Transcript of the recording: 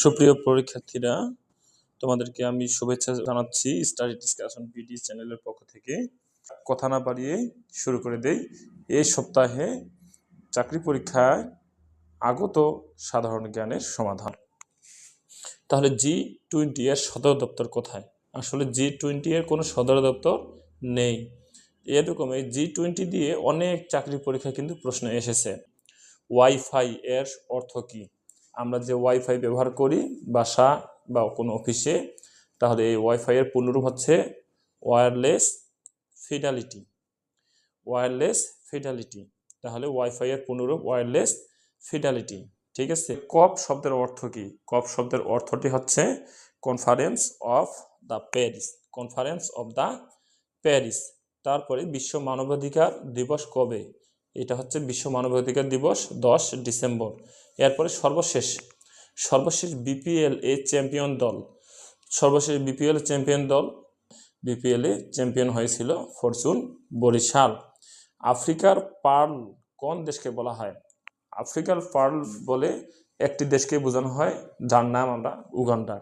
সুপ্রিয় পরীক্ষার্থীরা, তোমাদেরকে আমি শুভেচ্ছা জানাচ্ছি স্টাডি ডিসকাশন বিডি চ্যানেলের পক্ষ থেকে। কথা না বাড়িয়ে শুরু করে দেই। এই সপ্তাহে চাকরি পরীক্ষায় আগত সাধারণ জ্ঞানের সমাধান। তাহলে G20 এর সদর দপ্তর কোথায়? আসলে G20 এর কোনো সদর দপ্তর নেই। এরকম এই G20 দিয়ে অনেক চাকরি পরীক্ষা কিন্তু প্রশ্ন এসেছে। ওয়াইফাই এর অর্থ কি? আমরা যে ওয়াইফাই ব্যবহার করি বাসা বা কোনো অফিসে, তাহলে এই ওয়াইফাই এর পূর্ণরূপ হচ্ছে ওয়্যারলেস ফিডালিটি। ওয়্যারলেস ফিডালিটি, তাহলে ওয়াইফাই এর পূর্ণরূপ ওয়্যারলেস ফিডালিটি। ঠিক আছে। কপ শব্দের অর্থ কি? কপ শব্দের অর্থটি হচ্ছে conference of the Paris. Conference of the Paris. তারপরে বিশ্ব মানবাধিকার দিবস কবে? এটা হচ্ছে বিশ্ব মানবাধিকার দিবস 10 ডিসেম্বর। এরপরে সর্বশেষ বিপিএল এ চ্যাম্পিয়ন দল। সর্বশেষ বিপিএল চ্যাম্পিয়ন দল, বিপিএল এ চ্যাম্পিয়ন হয়েছিল ফরচুন বরিশাল। আফ্রিকার পার্ল কোন দেশকে বলা হয়? আফ্রিকার পার্ল বলে একটি দেশকে বোঝানো হয়, যার নাম আমরা উগান্ডা।